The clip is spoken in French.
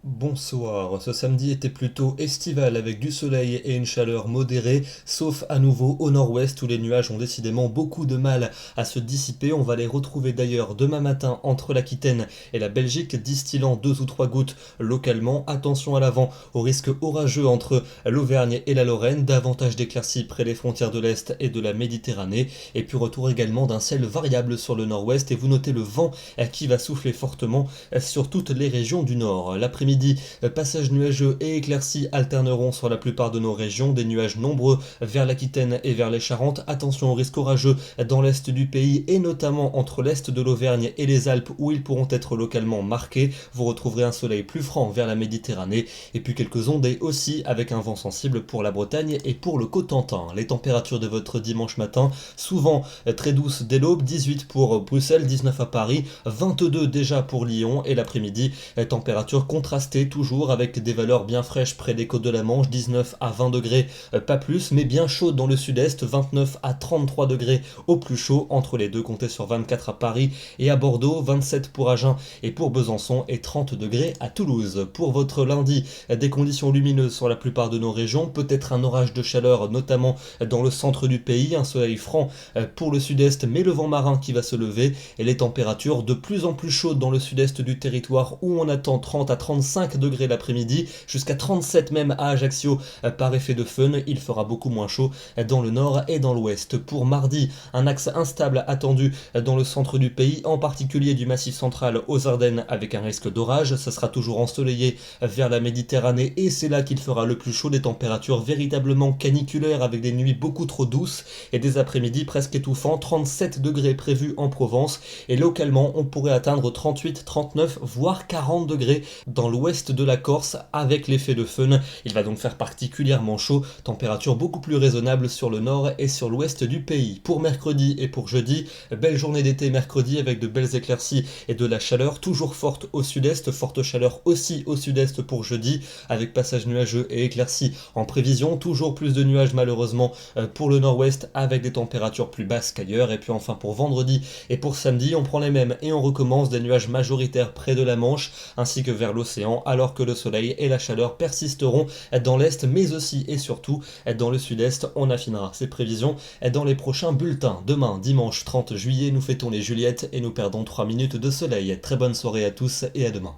Bonsoir, ce samedi était plutôt estival avec du soleil et une chaleur modérée, sauf à nouveau au nord-ouest où les nuages ont décidément beaucoup de mal à se dissiper. On va les retrouver d'ailleurs demain matin entre l'Aquitaine et la Belgique, distillant 2 ou 3 gouttes localement. Attention à l'avant au risque orageux entre l'Auvergne et la Lorraine, davantage d'éclaircies près des frontières de l'Est et de la Méditerranée, et puis retour également d'un ciel variable sur le nord-ouest, et vous notez le vent qui va souffler fortement sur toutes les régions du nord. L'après-midi, passages nuageux et éclaircies alterneront sur la plupart de nos régions, des nuages nombreux vers l'Aquitaine et vers les Charentes. Attention au risque orageux dans l'est du pays et notamment entre l'est de l'Auvergne et les Alpes où ils pourront être localement marqués. Vous retrouverez un soleil plus franc vers la Méditerranée et puis quelques ondées aussi avec un vent sensible pour la Bretagne et pour le Cotentin. Les températures de votre dimanche matin, souvent très douces dès l'aube, 18 pour Bruxelles, 19 à Paris, 22 déjà pour Lyon, et l'après-midi, température contrastée toujours avec des valeurs bien fraîches près des côtes de la Manche, 19 à 20 degrés, pas plus, mais bien chaud dans le sud-est, 29 à 33 degrés au plus chaud, entre les deux comptez sur 24 à Paris et à Bordeaux, 27 pour Agen et pour Besançon et 30 degrés à Toulouse. Pour votre lundi, des conditions lumineuses sur la plupart de nos régions, peut-être un orage de chaleur notamment dans le centre du pays, un soleil franc pour le sud-est mais le vent marin qui va se lever et les températures de plus en plus chaudes dans le sud-est du territoire où on attend 30 à 35 degrés l'après-midi, jusqu'à 37 même à Ajaccio par effet de fun. Il fera beaucoup moins chaud dans le nord et dans l'ouest. Pour mardi, un axe instable attendu dans le centre du pays, en particulier du Massif central aux Ardennes avec un risque d'orage. Ça sera toujours ensoleillé vers la Méditerranée et c'est là qu'il fera le plus chaud, des températures véritablement caniculaires avec des nuits beaucoup trop douces et des après-midi presque étouffants, 37 degrés prévus en Provence et localement on pourrait atteindre 38, 39 voire 40 degrés dans l'ouest de la Corse avec l'effet de fun. Il va donc faire particulièrement chaud, température beaucoup plus raisonnable sur le nord et sur l'ouest du pays. Pour mercredi et pour jeudi, belle journée d'été mercredi avec de belles éclaircies et de la chaleur toujours forte au sud-est, forte chaleur aussi au sud-est pour jeudi avec passage nuageux et éclaircies en prévision, toujours plus de nuages malheureusement pour le nord-ouest avec des températures plus basses qu'ailleurs. Et puis enfin pour vendredi et pour samedi, on prend les mêmes et on recommence, des nuages majoritaires près de la Manche ainsi que vers l'océan, alors que le soleil et la chaleur persisteront dans l'est mais aussi et surtout dans le sud-est. On affinera ces prévisions dans les prochains bulletins. Demain, dimanche 30 juillet, nous fêtons les Juliettes et nous perdons 3 minutes de soleil. Très bonne soirée à tous et à demain.